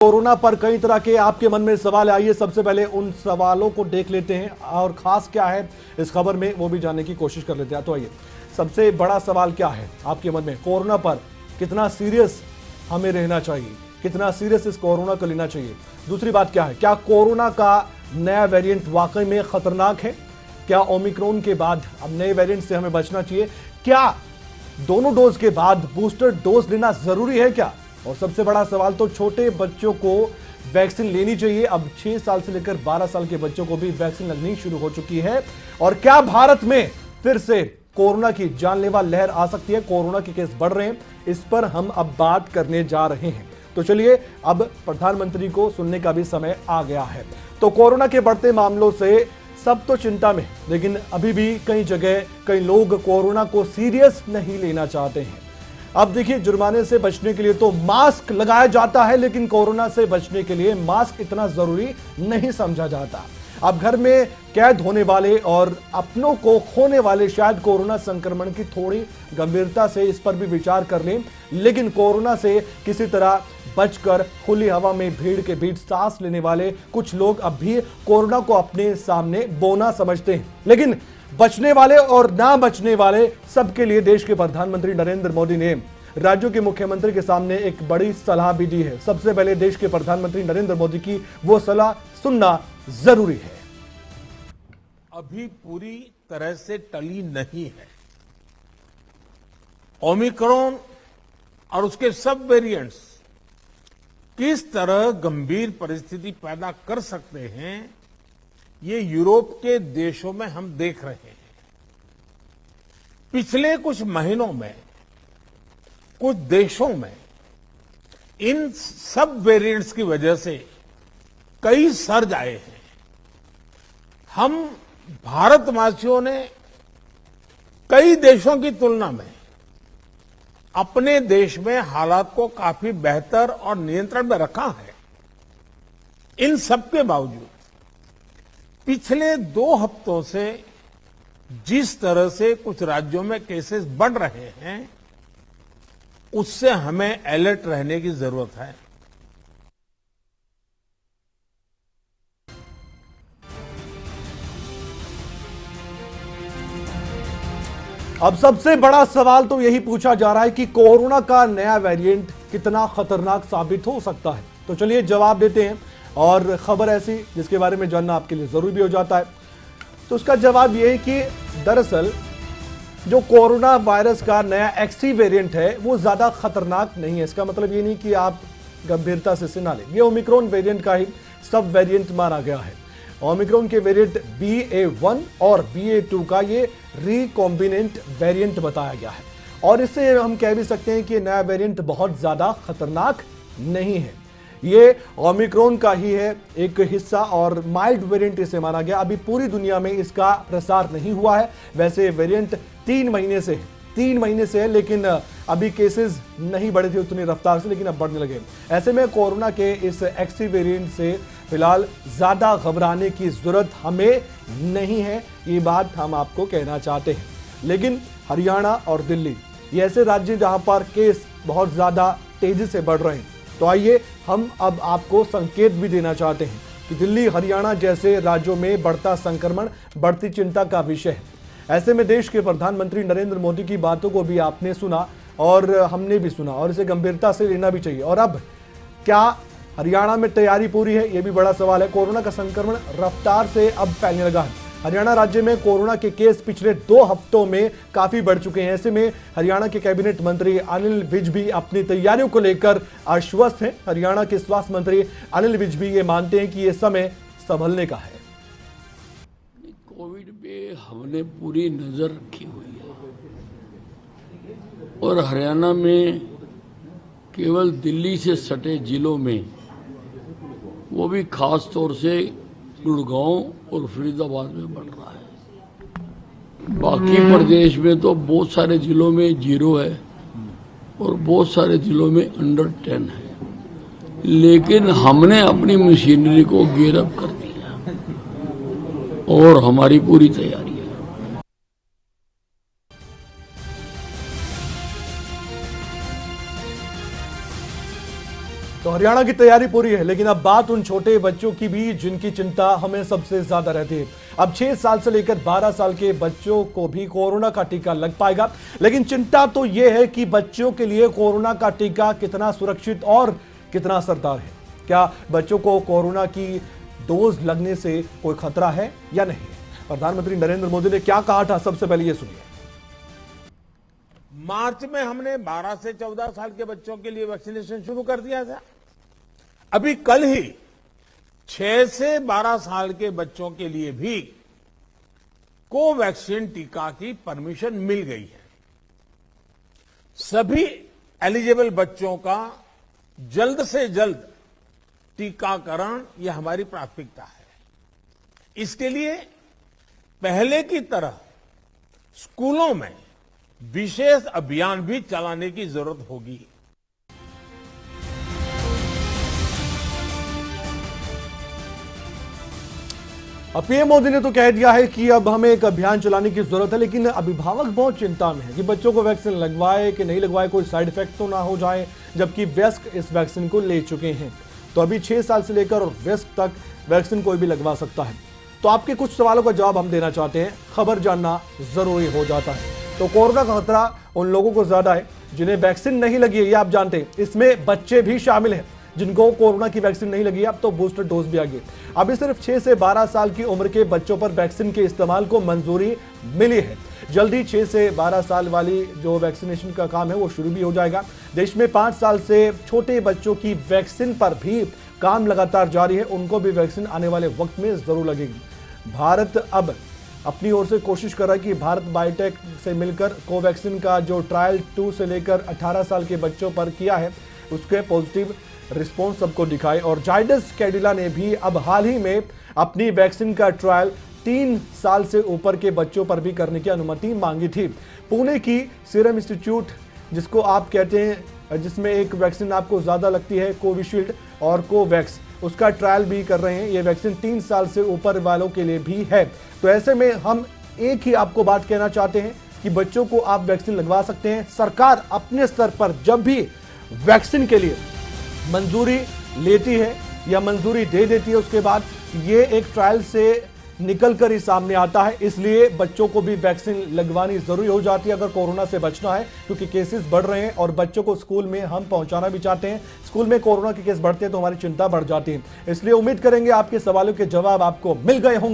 Corona पर कई तरह के आपके मन में सवाल आइए सबसे पहले उन सवालों को देख लेते हैं और खास क्या है इस खबर में वो भी जानने की कोशिश कर लेते हैं। तो आइए, सबसे बड़ा सवाल क्या है आपके मन में? कोरोना पर कितना सीरियस हमें रहना चाहिए, कितना सीरियस इस कोरोना को लेना चाहिए। दूसरी बात क्या है, क्या कोरोना का नया वेरिएंट वाकई में खतरनाक है? क्या ओमिक्रॉन के बाद अब नए वेरिएंट से हमें बचना चाहिए? क्या दोनों डोज के बाद बूस्टर डोज लेना जरूरी है क्या? और सबसे बड़ा सवाल तो छोटे बच्चों को वैक्सीन लेनी चाहिए। अब 6 साल से लेकर 12 साल के बच्चों को भी वैक्सीन लगनी शुरू हो चुकी है। और क्या भारत में फिर से कोरोना की जानलेवा लहर आ सकती है? कोरोना के केस बढ़ रहे हैं, इस पर हम अब बात करने जा रहे हैं। तो चलिए, अब प्रधानमंत्री को सुनने का भी समय आ गया है। तो कोरोना के बढ़ते मामलों से सब तो चिंता में, लेकिन अभी भी कई जगह कई लोग कोरोना को सीरियस नहीं लेना चाहते हैं। अब देखिए, जुर्माने से बचने के लिए तो मास्क लगाया जाता है, लेकिन कोरोना से बचने के लिए मास्क इतना जरूरी नहीं समझा जाता। अब घर में कैद होने वाले और अपनों को खोने वाले शायद कोरोना संक्रमण की थोड़ी गंभीरता से इस पर भी विचार कर लें, लेकिन कोरोना से किसी तरह बचकर खुली हवा में भीड़ के बीच सांस लेने वाले कुछ लोग अब भी कोरोना को अपने सामने बोना समझते हैं। लेकिन बचने वाले और ना बचने वाले सबके लिए देश के प्रधानमंत्री नरेंद्र मोदी ने राज्यों के मुख्यमंत्री के सामने एक बड़ी सलाह भी दी है। सबसे पहले देश के प्रधानमंत्री नरेंद्र मोदी की वो सलाह सुनना जरूरी है। अभी पूरी तरह से टली नहीं है। ओमिक्रॉन और उसके सब वेरिएंट्स किस तरह गंभीर परिस्थिति पैदा कर सकते हैं, ये यूरोप के देशों में हम देख रहे हैं। पिछले कुछ महीनों में कुछ देशों में इन सब वेरिएंट्स की वजह से कई सर्ज आए हैं। हम भारतवासियों ने कई देशों की तुलना में अपने देश में हालात को काफी बेहतर और नियंत्रण में रखा है। इन सब के बावजूद पिछले 2 हफ्तों से जिस तरह से कुछ राज्यों में केसेस बढ़ रहे हैं, उससे हमें अलर्ट रहने की जरूरत है। अब सबसे बड़ा सवाल तो यही पूछा जा रहा है कि कोरोना का नया वेरिएंट कितना खतरनाक साबित हो सकता है। तो चलिए जवाब देते हैं, और खबर ऐसी जिसके बारे में जानना आपके लिए जरूरी भी हो जाता है। तो उसका जवाब यह है कि दरअसल जो कोरोना वायरस का नया एक्सी वेरिएंट है वो ज्यादा खतरनाक नहीं है। इसका मतलब ये नहीं कि आप गंभीरता से ना लें। ये ओमिक्रॉन वेरिएंट का ही सब वेरिएंट माना गया है। ओमिक्रॉन के वेरिएंट BA.1 और BA.2 का ये रिकॉम्बिनेंट वेरिएंट बताया गया है, और इससे हम कह भी सकते हैं कि नया वेरिएंट बहुत ज्यादा खतरनाक नहीं है। ये ओमिक्रॉन का ही है एक हिस्सा और माइल्ड वेरिएंट इसे माना गया। अभी पूरी दुनिया में इसका प्रसार नहीं हुआ है। वैसे वेरिएंट 3 महीने से है, लेकिन अभी केसेस नहीं बढ़े थे उतनी रफ्तार से, लेकिन अब बढ़ने लगे। ऐसे में कोरोना के इस एक्सी वेरिएंट से फिलहाल ज्यादा घबराने की जरूरत हमें नहीं है, ये बात हम आपको कहना चाहते हैं। लेकिन हरियाणा और दिल्ली ये ऐसे राज्य जहां पर केस बहुत ज्यादा तेजी से बढ़ रहे हैं। तो आइए हम अब आपको संकेत भी देना चाहते हैं कि दिल्ली, हरियाणा जैसे राज्यों में बढ़ता संक्रमण बढ़ती चिंता का विषय है। ऐसे में देश के प्रधानमंत्री नरेंद्र मोदी की बातों को भी आपने सुना और हमने भी सुना, और इसे गंभीरता से लेना भी चाहिए। और अब क्या हरियाणा में तैयारी पूरी है? यह भी बड़ा सवाल है। कोरोना का संक्रमण रफ्तार से अब फैलने लगा है। हरियाणा राज्य में कोरोना के केस पिछले 2 हफ्तों में काफी बढ़ चुके हैं। ऐसे में हरियाणा के कैबिनेट मंत्री अनिल विज भी अपनी तैयारियों को लेकर आश्वस्त हैं। हरियाणा के स्वास्थ्य मंत्री अनिल विज भी ये मानते हैं कि यह समय संभलने का है। कोविड पे हमने पूरी नजर रखी हुई है, और हरियाणा में केवल दिल्ली से सटे जिलों में, वो भी खास तौर से गुड़गांव और फरीदाबाद में बढ़ रहा है। बाकी प्रदेश में तो बहुत सारे जिलों में 0 है और बहुत सारे जिलों में अंडर 10 है। लेकिन हमने अपनी मशीनरी को गियर अप कर दिया और हमारी पूरी तैयारी है। तो हरियाणा की तैयारी पूरी है, लेकिन अब बात उन छोटे बच्चों की भी जिनकी चिंता हमें सबसे ज्यादा रहती है। अब 6 साल से लेकर 12 साल के बच्चों को भी कोरोना का टीका लग पाएगा, लेकिन चिंता तो यह है कि बच्चों के लिए कोरोना का टीका कितना सुरक्षित और कितना असरदार है। क्या बच्चों को कोरोना की डोज लगने से कोई खतरा है या नहीं? प्रधानमंत्री नरेंद्र मोदी ने क्या कहा था, सबसे पहले ये सुनिए। मार्च में हमने 12 से 14 साल के बच्चों के लिए वैक्सीनेशन शुरू कर दिया था। अभी कल ही 6 से 12 साल के बच्चों के लिए भी कोवैक्सीन टीका की परमिशन मिल गई है। सभी एलिजिबल बच्चों का जल्द से जल्द टीकाकरण यह हमारी प्राथमिकता है। इसके लिए पहले की तरह स्कूलों में विशेष अभियान भी चलाने की जरूरत होगी। अब पीएम मोदी ने तो कह दिया है कि अब हमें एक अभियान चलाने की जरूरत है, लेकिन अभिभावक बहुत चिंता में है कि बच्चों को वैक्सीन लगवाए कि नहीं लगवाए, कोई साइड इफेक्ट तो ना हो जाए, जबकि वयस्क इस वैक्सीन को ले चुके हैं। तो अभी 6 साल से लेकर और वयस्क तक वैक्सीन कोई भी लगवा सकता है। तो आपके कुछ सवालों का जवाब हम देना चाहते हैं, खबर जानना जरूरी हो जाता है। तो कोरोना का खतरा उन लोगों को ज्यादा है जिन्हें वैक्सीन नहीं लगी है, ये आप जानते हैं। इसमें बच्चे भी शामिल हैं जिनको कोरोना की वैक्सीन नहीं लगी है, अब तो बूस्टर डोज भी आ गई। अभी सिर्फ 6 से 12 साल की उम्र के बच्चों पर वैक्सीन के इस्तेमाल को मंजूरी मिली है। जल्दी 6 से 12 साल वाली जो वैक्सीनेशन का काम है वो शुरू भी हो जाएगा। देश में 5 साल से छोटे बच्चों की वैक्सीन पर भी काम लगातार जारी है, उनको भी वैक्सीन आने वाले वक्त में जरूर लगेगी। भारत अब अपनी ओर से कोशिश कर रहा है कि भारत बायोटेक से मिलकर कोवैक्सीन का जो ट्रायल 2 से लेकर 18 साल के बच्चों पर किया है उसके पॉजिटिव रिस्पॉन्स सबको दिखाए। और जाइडस कैडिला ने भी अब हाल ही में अपनी वैक्सीन का ट्रायल 3 साल से ऊपर के बच्चों पर भी करने की अनुमति मांगी थी। पुणे की सीरम इंस्टीट्यूट, जिसको आप कहते हैं, जिसमें एक वैक्सीन आपको ज्यादा लगती है कोविशील्ड और कोवैक्स, उसका ट्रायल भी कर रहे हैं। ये वैक्सीन 3 साल से ऊपर वालों के लिए भी है। तो ऐसे में हम एक ही आपको बात कहना चाहते हैं कि बच्चों को आप वैक्सीन लगवा सकते हैं। सरकार अपने स्तर पर जब भी वैक्सीन के लिए मंजूरी लेती है या मंजूरी दे देती है, उसके बाद ये एक ट्रायल से निकलकर ही सामने आता है। इसलिए बच्चों को भी वैक्सीन लगवानी जरूरी हो जाती है अगर कोरोना से बचना है, क्योंकि केसेस बढ़ रहे हैं और बच्चों को स्कूल में हम पहुंचाना भी चाहते हैं। स्कूल में कोरोना के केस बढ़ते हैं तो हमारी चिंता बढ़ जाती है। इसलिए उम्मीद करेंगे आपके सवालों के जवाब आपको मिल गए होंगे।